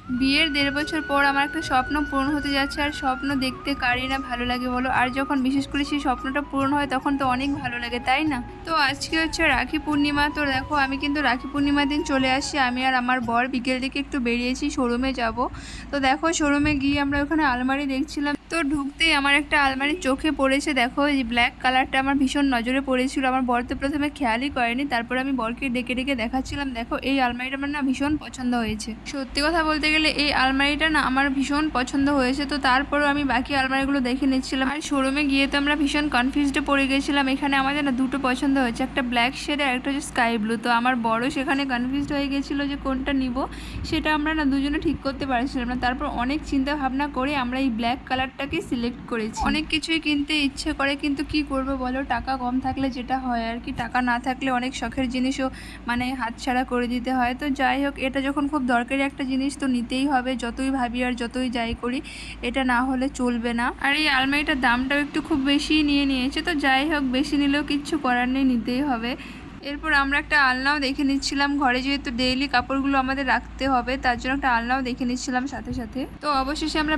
বিয়ের 1.5 বছর পর আমার একটা স্বপ্ন পূরণ হতে যাচ্ছে, আর স্বপ্ন দেখতে কারই না ভালো লাগে বলো। আর যখন বিশেষ করে সেই স্বপ্নটা পূরণ হয় তখন তো অনেক ভালো লাগে, তাই না? তো আজকে হচ্ছে রাখি পূর্ণিমা। তো দেখো আমি কিন্তু রাখি পূর্ণিমার দিন চলে আসছি, আমি আর আমার বর বিকেল দিকে একটু বেরিয়েছি, শোরুমে যাব। তো দেখো শোরুমে গিয়ে আমরা ওখানে আলমারি দেখছিলাম, তো ঢুকতেই আমার একটা আলমারি চোখে পড়েছে। দেখো এই ব্ল্যাক কালারটা আমার ভীষণ নজরে পড়েছিল, আমার বর তো প্রথমে খেয়ালই করেনি, তারপর আমি বরকে ডেকে ডেকে দেখাচ্ছিলাম, দেখো এই আলমারিটা আমার না ভীষণ পছন্দ হয়েছে। সত্যি কথা বলতে গেলে এই আলমারিটা না আমার ভীষণ পছন্দ হয়েছে। তো তারপরও আমি বাকি আলমারিগুলো দেখে নিচ্ছিলাম, আর শোরুমে গিয়ে তো আমরা ভীষণ কনফিউজডে পড়ে গেছিলাম। এখানে আমাদের না দুটো পছন্দ হয়েছে, একটা ব্ল্যাক শেড আর একটা হচ্ছে স্কাই ব্লু। তো আমার বড় সেখানে কনফিউজড হয়ে গেছিলো যে কোনটা নিব, সেটা আমরা না দুজনে ঠিক করতে পারছিলাম না। তারপর অনেক চিন্তা ভাবনা করে আমরা এই ব্ল্যাক কালারটাকে সিলেক্ট করেছি। অনেক কিছুই কিনতে ইচ্ছে করে, কিন্তু কি করব বলো, টাকা কম থাকলে যেটা হয় আর কি, টাকা না থাকলে অনেক শখের জিনিসও মানে হাতছাড়া করে দিতে হয়। তো যাই হোক, এটা যখন খুব দরকারি একটা জিনিস তো নিতেই হবে, যতই ভাবি আর যতই যাই করি, এটা না হলে চলবে না। আর এই আলমারিটার দামটাও একটু খুব বেশি নিয়েছে, তো যাই হোক বেশি নিলেও কিচ্ছু করার নেই, নিতেই হবে। এরপর আমরা একটা আলনাও দেখে নিচ্ছিলাম, ঘরে যেহেতু ডেইলি কাপড়গুলো আমাদের রাখতে হবে তার জন্য একটা আলনাও দেখে নিচ্ছিলাম সাথে সাথে। তো অবশেষে আমরা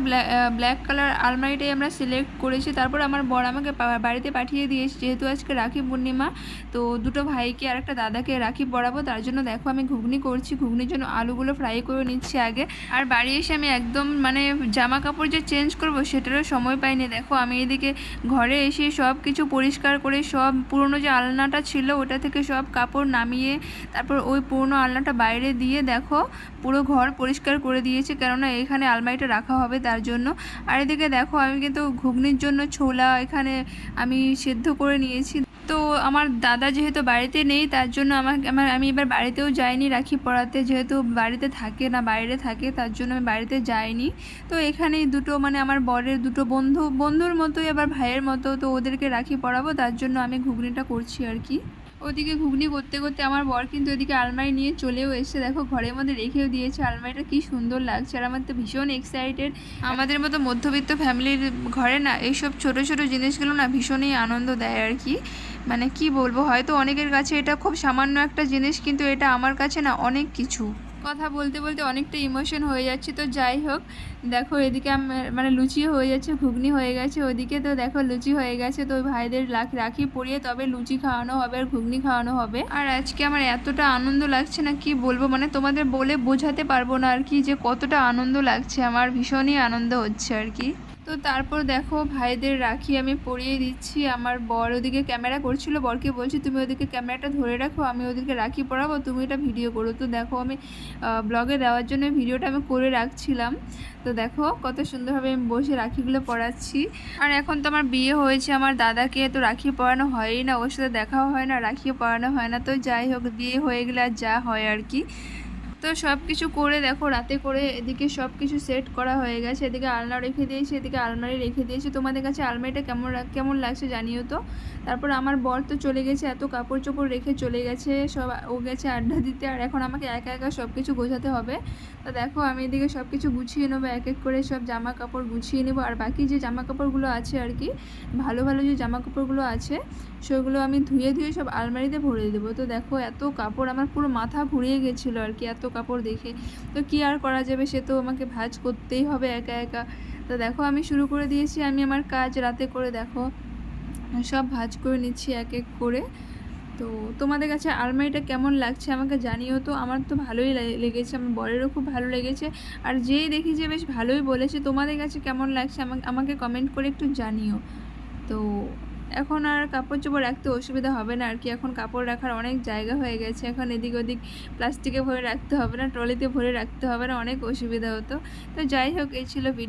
ব্ল্যাক কালার আলমারিটাই আমরা সিলেক্ট করেছি। তারপর আমার বর আমাকে বাড়িতে পাঠিয়ে দিয়েছে, যেহেতু আজকে রাখি পূর্ণিমা, তো দুটো ভাইকে আর একটা দাদাকে রাখি পরাবো, তার জন্য দেখো আমি ঘুগনি করছি। ঘুগনির জন্য আলুগুলো ফ্রাই করে নিচ্ছি আগে। আর বাড়ি এসে আমি একদম মানে জামা কাপড় যে চেঞ্জ করবো সেটারও সময় পাইনি। দেখো আমি এদিকে ঘরে এসে সব কিছু পরিষ্কার করে, সব পুরনো যে আলনাটা ছিল ওটা থেকে সব কাপড় নামিয়ে তারপর ওই পুরনো আলনাটা বাইরে দিয়ে দেখো পুরো ঘর পরিষ্কার করে দিয়েছে, কেননা এখানে আলমারিটা রাখা হবে তার জন্য। আর এদিকে দেখো আমি কিন্তু ঘুগনির জন্য ছোলা এখানে আমি সেদ্ধ করে নিয়েছি। তো আমার দাদা যেহেতু বাড়িতে নেই তার জন্য আমি এবার বাড়িতেও যাইনি রাখি পরাতে, যেহেতু বাড়িতে থাকে না বাইরে থাকে, তার জন্য আমি বাড়িতে যাইনি। তো এখানেই দুটো মানে আমার বরের দুটো বন্ধুর মতোই, আবার ভাইয়ের মতো, তো ওদেরকে রাখি পরাবো, তার জন্য আমি ঘুগনিটা করছি আর কি। ওদিকে ঘুগনি করতে করতে আমার বর কিন্তু ওদিকে আলমারি নিয়ে চলেও এসে দেখো ঘরের মধ্যে রেখেও দিয়েছে। আলমারিটা কি সুন্দর লাগছে, আর আমার তো ভীষণ এক্সাইটেড। আমাদের মতো মধ্যবিত্ত ফ্যামিলির ঘরে না এইসব ছোট ছোট জিনিসগুলো না ভীষণই আনন্দ দেয় আর কি। মানে কি বলবো, হয়তো অনেকের কাছে এটা খুব সামান্য একটা জিনিস, কিন্তু এটা আমার কাছে না অনেক কিছু। কথা বলতে বলতে অনেকটা ইমোশন হয়ে যাচ্ছে। তো যাই হোক, দেখো এদিকে মানে লুচি হয়ে যাচ্ছে, ঘুগনি হয়ে গেছে, ওদিকে তো দেখো লুচি হয়ে গেছে। তো ওই ভাইদের রাখি পরিয়ে তবে লুচি খাওয়ানো হবে আর ঘুগনি খাওয়ানো হবে। আর আজকে আমার এতটা আনন্দ লাগছে না কি বলবো, মানে তোমাদের বলে বোঝাতে পারবো না আর কি যে কতটা আনন্দ লাগছে, আমার ভীষণই আনন্দ হচ্ছে আর কি। তো তারপর দেখো ভাইদের রাখি আমি পরিয়ে দিচ্ছি। আমার বর ওদিকে ক্যামেরা করছিল, বরকে বলছি তুমি ওদিকে ক্যামেরাটা ধরে রাখো, আমি ওদিকে রাখি পরাবো, তুমি এটা ভিডিও করো। তো দেখো আমি ব্লগে দেওয়ার জন্য ভিডিওটা আমি করে রাখছিলাম। তো দেখো কত সুন্দরভাবে আমি বসে রাখিগুলো পরাচ্ছি। আর এখন তো আমার বিয়ে হয়েছে, আমার দাদাকে তো রাখি পরানো হয়ই না, ওর সাথে দেখাও হয় না, রাখিও পরানো হয় না। তো যাই হোক, বিয়ে হয়ে গেলে আর যা হয় আর কি। তো সব কিছু করে দেখো রাতে করে এদিকে সব কিছু সেট করা হয়ে গেছে, এদিকে আলনা রেখে দিয়েছি, এদিকে আলমারি রেখে দিয়েছি। তোমাদের কাছে আলমারিটা কেমন লাগছে জানিও তো। তারপর আমার বর তো চলে গেছে, এত কাপড় চোপড় রেখে চলে গেছে, সব ও গেছে আড্ডা দিতে, আর এখন আমাকে একা একা সব কিছু গোছাতে হবে। তো দেখো আমি এদিকে সব কিছু গুছিয়ে নেবো, এক এক করে সব জামা কাপড় গুছিয়ে নেবো। আর বাকি যে জামা কাপড়গুলো আছে আর কি, ভালো ভালো যে জামা কাপড়গুলো আছে সেগুলো আমি ধুয়ে ধুয়ে সব আলমারিতে ভরে দেবো। তো দেখো এত কাপড়, আমার পুরো মাথা ঘুরিয়ে গেছিলো আর কি এত কাপড় দেখে। তো কি আর করা যাবে, সে তো আমাকে ভাঁজ করতেই হবে একা একা। তো দেখো আমি শুরু করে দিয়েছি, আমি আমার কাজ রাতে করে দেখো সব ভাঁজ করে নিচ্ছি এক এক করে। তো তোমাদের কাছে আলমারিটা কেমন লাগছে আমাকে জানিও তো। আমার তো ভালোই লেগেছে, আমার বরেরও খুব ভালো লেগেছে, আর যেই দেখি যে বেশ ভালোই বলেছে। তোমাদের কাছে কেমন লাগছে আমাকে কমেন্ট করে একটু জানিও। তো এখন আর কাপড় চোপড় রাখতে অসুবিধা হবে না আর কি, এখন কাপড় রাখার অনেক জায়গা হয়ে গেছে, এখন এদিক ওদিক প্লাস্টিকে ভরে রাখতে হবে না, ট্রলিতে ভরে রাখতে হবে না, অনেক অসুবিধা হতো। তো যাই হোক, এই ছিল ভিডিও।